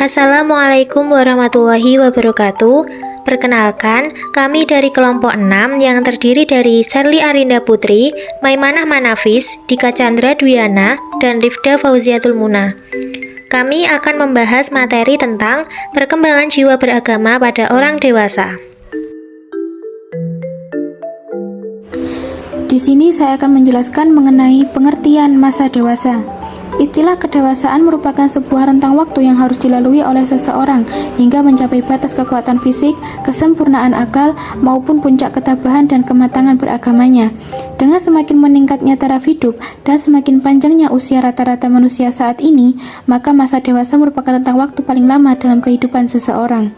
Assalamualaikum warahmatullahi wabarakatuh. Perkenalkan, kami dari kelompok 6 yang terdiri dari Sherly Arinda Putri, Maimanah Manafis, Dika Chandra Dwiana, dan Rifda Fauziatul Muna. Kami akan membahas materi tentang perkembangan jiwa beragama pada orang dewasa. Di sini saya akan menjelaskan mengenai pengertian masa dewasa. Istilah kedewasaan merupakan sebuah rentang waktu yang harus dilalui oleh seseorang hingga mencapai batas kekuatan fisik, kesempurnaan akal, maupun puncak ketabahan dan kematangan beragamanya. Dengan semakin meningkatnya taraf hidup dan semakin panjangnya usia rata-rata manusia saat ini, maka masa dewasa merupakan rentang waktu paling lama dalam kehidupan seseorang.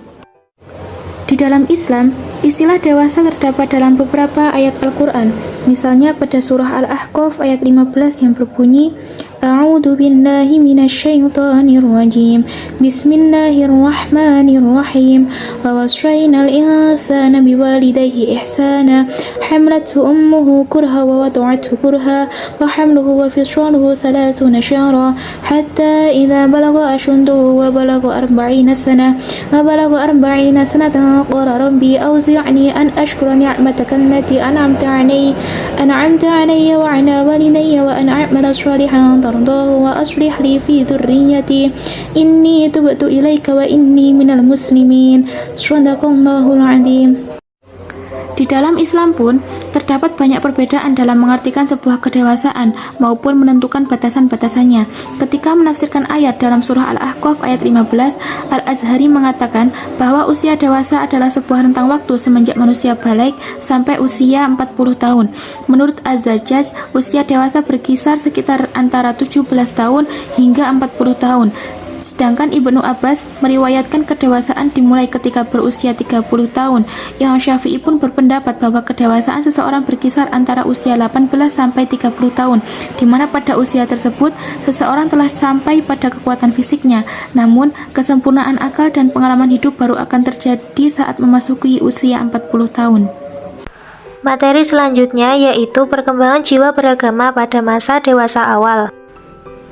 Di dalam Islam, istilah dewasa terdapat dalam beberapa ayat Al-Quran. Misalnya pada surah Al-Ahqaf ayat 15 yang berbunyi, A'udzu billahi minasyaitonir rajim. Bismillahirrahmanirrahim. Wa wasaynal insana biwalidayhi ihsana. Hamlathu ummuhu kurha wa wada'athu kurha wa hamluhu wa fishaluhu 30 syahra hatta idza balagha ashuddahu wa balagha 40 sana wa balagha 40 sanatan qala rabbi awzi'ni an ashkura ni'mataka allati an'amta 'alayya wa 'ala walidayya wa an a'mala shalihan wa aslih li fi dzurriyyati inni tubtu ilaika wa inni minal muslimin. Shadaqallahul adzim. Di dalam Islam pun terdapat banyak perbedaan dalam mengartikan sebuah kedewasaan maupun menentukan batasan-batasannya. Ketika menafsirkan ayat dalam surah Al-Ahqaf ayat 15, Al-Azhari mengatakan bahwa usia dewasa adalah sebuah rentang waktu semenjak manusia balik sampai usia 40 tahun. Menurut Az-Zajjaj, usia dewasa berkisar sekitar antara 17 tahun hingga 40 tahun. Sedangkan Ibnu Abbas meriwayatkan kedewasaan dimulai ketika berusia 30 tahun. Imam Syafi'i pun berpendapat bahwa kedewasaan seseorang berkisar antara usia 18 sampai 30 tahun, di mana pada usia tersebut seseorang telah sampai pada kekuatan fisiknya. Namun, kesempurnaan akal dan pengalaman hidup baru akan terjadi saat memasuki usia 40 tahun. Materi selanjutnya yaitu perkembangan jiwa beragama pada masa dewasa awal.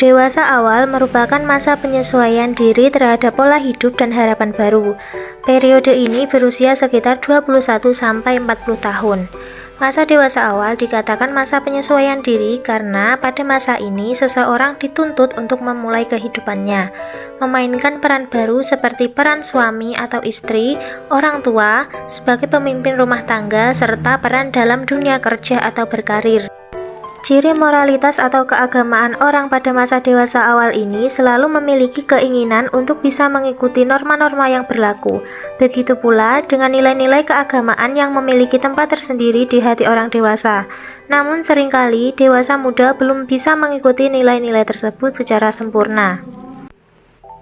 Dewasa awal merupakan masa penyesuaian diri terhadap pola hidup dan harapan baru. Periode ini berusia sekitar 21 sampai 40 tahun. Masa dewasa awal dikatakan masa penyesuaian diri karena pada masa ini seseorang dituntut untuk memulai kehidupannya, memainkan peran baru seperti peran suami atau istri, orang tua, sebagai pemimpin rumah tangga, serta peran dalam dunia kerja atau berkarir. Ciri moralitas atau keagamaan orang pada masa dewasa awal ini selalu memiliki keinginan untuk bisa mengikuti norma-norma yang berlaku. Begitu pula dengan nilai-nilai keagamaan yang memiliki tempat tersendiri di hati orang dewasa. Namun seringkali dewasa muda belum bisa mengikuti nilai-nilai tersebut secara sempurna.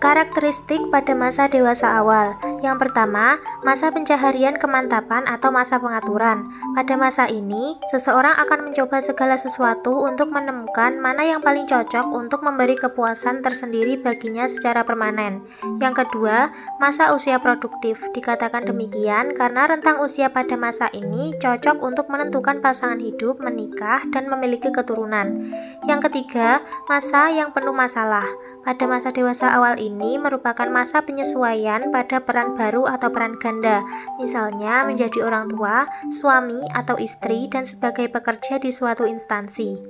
Karakteristik pada masa dewasa awal. Yang pertama, masa pencaharian kemantapan atau masa pengaturan. Pada masa ini, seseorang akan mencoba segala sesuatu untuk menemukan mana yang paling cocok untuk memberi kepuasan tersendiri baginya secara permanen. Yang kedua, masa usia produktif. Dikatakan demikian karena rentang usia pada masa ini cocok untuk menentukan pasangan hidup, menikah, dan memiliki keturunan. Yang ketiga, masa yang penuh masalah. Pada masa dewasa awal ini merupakan masa penyesuaian pada peran baru atau peran ganda, misalnya menjadi orang tua, suami atau istri, dan sebagai pekerja di suatu instansi.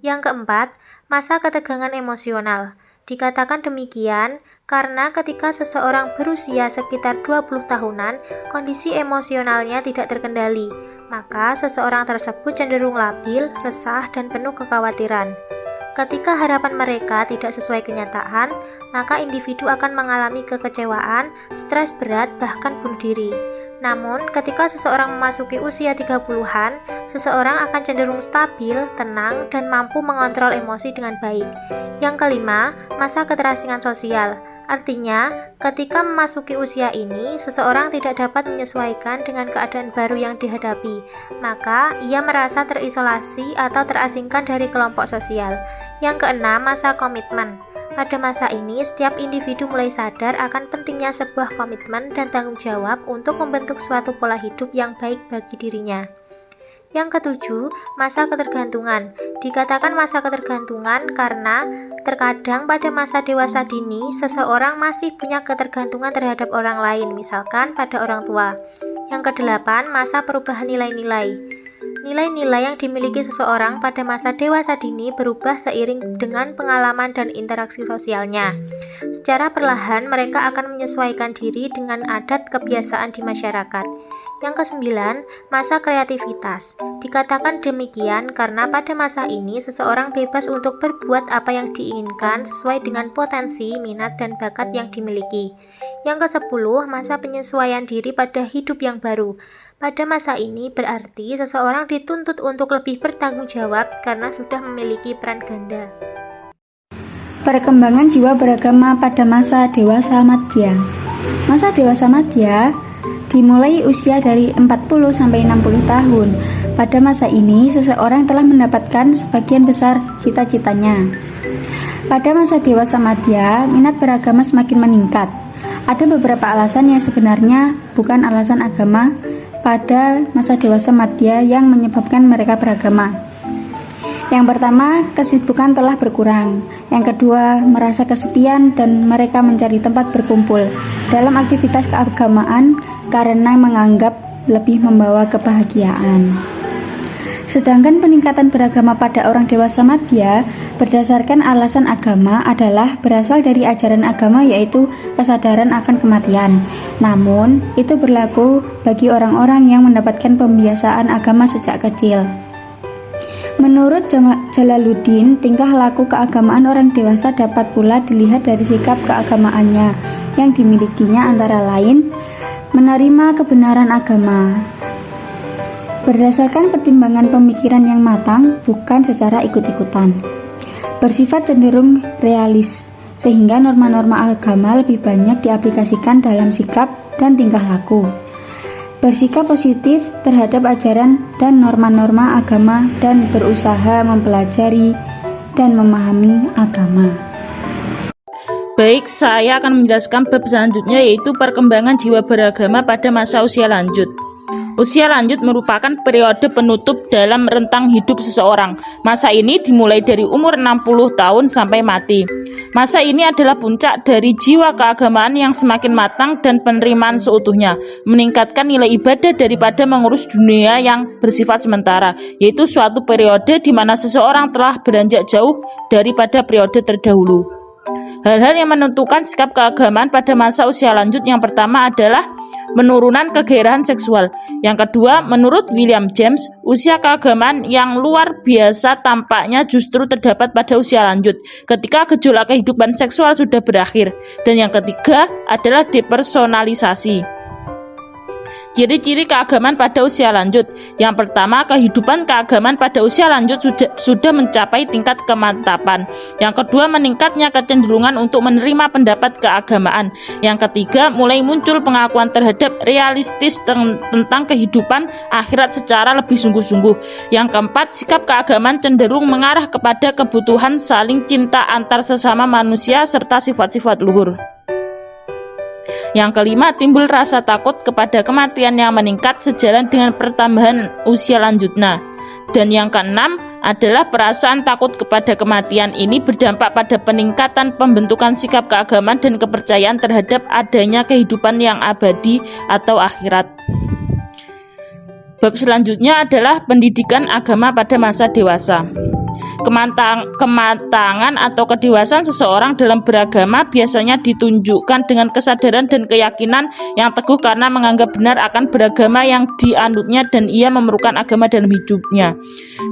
Yang keempat, masa ketegangan emosional. Dikatakan demikian karena ketika seseorang berusia sekitar 20 tahunan, kondisi emosionalnya tidak terkendali, maka seseorang tersebut cenderung labil, resah, dan penuh kekhawatiran. Ketika harapan mereka tidak sesuai kenyataan, maka individu akan mengalami kekecewaan, stres berat, bahkan bunuh diri. Namun, ketika seseorang memasuki usia 30-an, seseorang akan cenderung stabil, tenang, dan mampu mengontrol emosi dengan baik. Yang kelima, masa keterasingan sosial. Artinya, ketika memasuki usia ini, seseorang tidak dapat menyesuaikan dengan keadaan baru yang dihadapi, maka ia merasa terisolasi atau terasingkan dari kelompok sosial. Yang keenam, masa komitmen. Pada masa ini, setiap individu mulai sadar akan pentingnya sebuah komitmen dan tanggung jawab untuk membentuk suatu pola hidup yang baik bagi dirinya. Yang ketujuh, masa ketergantungan. Dikatakan masa ketergantungan karena terkadang pada masa dewasa dini, seseorang masih punya ketergantungan terhadap orang lain, misalkan pada orang tua. Yang kedelapan, masa perubahan nilai-nilai. Nilai-nilai yang dimiliki seseorang pada masa dewasa dini berubah seiring dengan pengalaman dan interaksi sosialnya. Secara perlahan, mereka akan menyesuaikan diri dengan adat kebiasaan di masyarakat. Yang kesembilan, masa kreativitas. Dikatakan demikian karena pada masa ini seseorang bebas untuk berbuat apa yang diinginkan sesuai dengan potensi, minat, dan bakat yang dimiliki. Yang kesepuluh, masa penyesuaian diri pada hidup yang baru. Pada masa ini berarti seseorang dituntut untuk lebih bertanggung jawab karena sudah memiliki peran ganda. Perkembangan jiwa beragama pada masa dewasa madya. Masa dewasa madya dimulai usia dari 40-60 tahun. Pada masa ini, seseorang telah mendapatkan sebagian besar cita-citanya. Pada masa dewasa madya, minat beragama semakin meningkat. Ada beberapa alasan yang sebenarnya bukan alasan agama pada masa dewasa madya yang menyebabkan mereka beragama. Yang pertama, kesibukan telah berkurang. Yang kedua, merasa kesepian dan mereka mencari tempat berkumpul dalam aktivitas keagamaan karena menganggap lebih membawa kebahagiaan. Sedangkan peningkatan beragama pada orang dewasa madya berdasarkan alasan agama adalah berasal dari ajaran agama, yaitu kesadaran akan kematian. Namun, itu berlaku bagi orang-orang yang mendapatkan pembiasaan agama sejak kecil. Menurut Jalaluddin, tingkah laku keagamaan orang dewasa dapat pula dilihat dari sikap keagamaannya yang dimilikinya, antara lain menerima kebenaran agama berdasarkan pertimbangan pemikiran yang matang, bukan secara ikut-ikutan. Bersifat cenderung realis, sehingga norma-norma agama lebih banyak diaplikasikan dalam sikap dan tingkah laku. Bersikap positif terhadap ajaran dan norma-norma agama dan berusaha mempelajari dan memahami agama. Baik, saya akan menjelaskan bab selanjutnya, yaitu perkembangan jiwa beragama pada masa usia lanjut. Usia lanjut merupakan periode penutup dalam rentang hidup seseorang. Masa ini dimulai dari umur 60 tahun sampai mati. Masa ini adalah puncak dari jiwa keagamaan yang semakin matang dan penerimaan seutuhnya, meningkatkan nilai ibadah daripada mengurus dunia yang bersifat sementara, yaitu suatu periode di mana seseorang telah beranjak jauh daripada periode terdahulu. Hal-hal yang menentukan sikap keagamaan pada masa usia lanjut, yang pertama adalah penurunan kegairahan seksual. Yang kedua, menurut William James, usia keagamaan yang luar biasa tampaknya justru terdapat pada usia lanjut, ketika gejolak kehidupan seksual sudah berakhir. Dan yang ketiga adalah depersonalisasi. Ciri-ciri keagamaan pada usia lanjut. Yang pertama, kehidupan keagamaan pada usia lanjut sudah mencapai tingkat kemantapan. Yang kedua, meningkatnya kecenderungan untuk menerima pendapat keagamaan. Yang ketiga, mulai muncul pengakuan terhadap realistis tentang kehidupan akhirat secara lebih sungguh-sungguh. Yang keempat, sikap keagamaan cenderung mengarah kepada kebutuhan saling cinta antar sesama manusia serta sifat-sifat luhur. Yang kelima, timbul rasa takut kepada kematian yang meningkat sejalan dengan pertambahan usia lanjutnya. Dan yang keenam adalah perasaan takut kepada kematian ini berdampak pada peningkatan pembentukan sikap keagamaan dan kepercayaan terhadap adanya kehidupan yang abadi atau akhirat. Bab selanjutnya adalah pendidikan agama pada masa dewasa. Kematangan atau kedewasaan seseorang dalam beragama biasanya ditunjukkan dengan kesadaran dan keyakinan yang teguh karena menganggap benar akan beragama yang dianutnya dan ia memerlukan agama dalam hidupnya.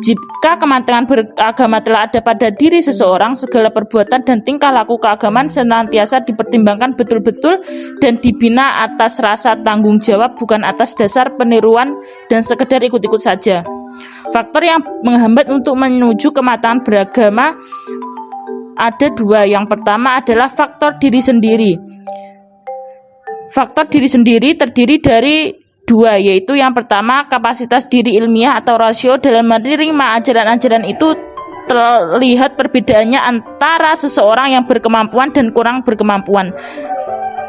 Jika kematangan beragama telah ada pada diri seseorang, segala perbuatan dan tingkah laku keagamaan senantiasa dipertimbangkan betul-betul dan dibina atas rasa tanggung jawab, bukan atas dasar peniruan dan sekedar ikut-ikut saja. Faktor yang menghambat untuk menuju kematangan beragama ada dua. Yang pertama adalah faktor diri sendiri. Faktor diri sendiri terdiri dari dua, yaitu yang pertama, kapasitas diri ilmiah atau rasio. Dalam menerima ajaran-ajaran itu terlihat perbedaannya antara seseorang yang berkemampuan dan kurang berkemampuan.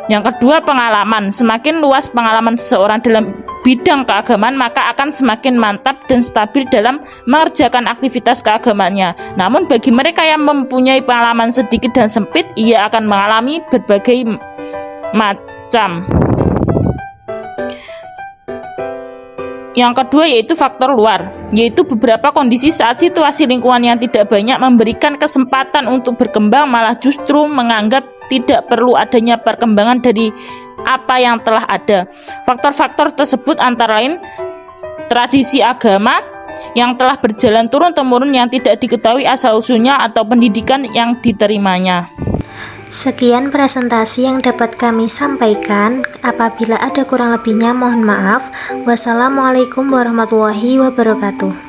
Yang kedua, pengalaman. Semakin luas pengalaman seseorang dalam bidang keagamaan, maka akan semakin mantap dan stabil dalam mengerjakan aktivitas keagamaannya. Namun bagi mereka yang mempunyai pengalaman sedikit dan sempit, ia akan mengalami berbagai macam. Yang kedua yaitu faktor luar, yaitu beberapa kondisi saat situasi lingkungan yang tidak banyak memberikan kesempatan untuk berkembang, malah justru menganggap tidak perlu adanya perkembangan dari apa yang telah ada. Faktor-faktor tersebut antara lain tradisi agama yang telah berjalan turun-temurun yang tidak diketahui asal-usulnya atau pendidikan yang diterimanya. Sekian presentasi yang dapat kami sampaikan. Apabila ada kurang lebihnya mohon maaf. Wassalamualaikum warahmatullahi wabarakatuh.